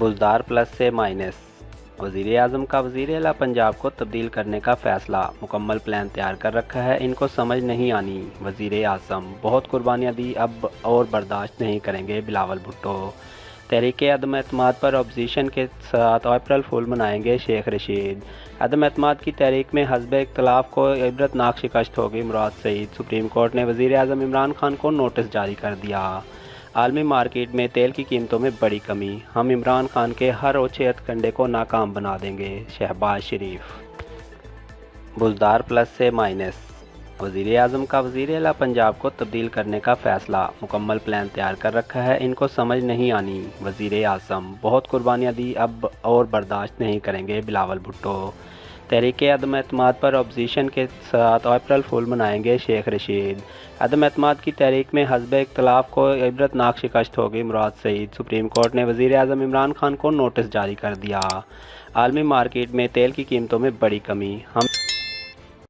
Buzdar plus سے minus, وزیر اعظم کا وزیر اعلیٰ پنجاب کو تبدیل کرنے کا فیصلہ، مکمل پلان تیار کر رکھا ہے، ان کو سمجھ نہیں آنی۔ وزیر اعظم بہت قربانیاں دی، اب اور برداشت نہیں کریں گے بلاول بھٹو۔ تحریک عدم اعتماد پر اپوزیشن کے ساتھ اپریل فول منائیں گے شیخ رشید۔ عدم اعتماد کی تحریک میں حزب اختلاف کو عبرتناک شکست ہوگی، مراد سعید۔ سپریم کورٹ نے وزیر اعظم عمران خان کو نوٹس جاری کر دیا۔ عالمی مارکیٹ میں تیل کی قیمتوں میں بڑی کمی، ہم عمران خان کے ہر اوچھے ہتھ کنڈے کو ناکام بنا دیں گے، شہباز شریف۔ بزدار پلس سے مائنس، وزیر اعظم کا وزیر اعلیٰ پنجاب کو تبدیل کرنے کا فیصلہ، مکمل پلان تیار کر رکھا ہے، ان کو سمجھ نہیں آنی۔ وزیر اعظم بہت قربانیاں دی، اب اور برداشت نہیں کریں گے بلاول بھٹو۔ تحریک عدم اعتماد پر اپوزیشن کے ساتھ اپریل فول منائیں گے شیخ رشید۔ عدم اعتماد کی تحریک میں حزب اختلاف کو عبرتناک شکست ہوگی، مراد سعید۔ سپریم کورٹ نے وزیر اعظم عمران خان کو نوٹس جاری کر دیا۔ عالمی مارکیٹ میں تیل کی قیمتوں میں بڑی کمی، ہم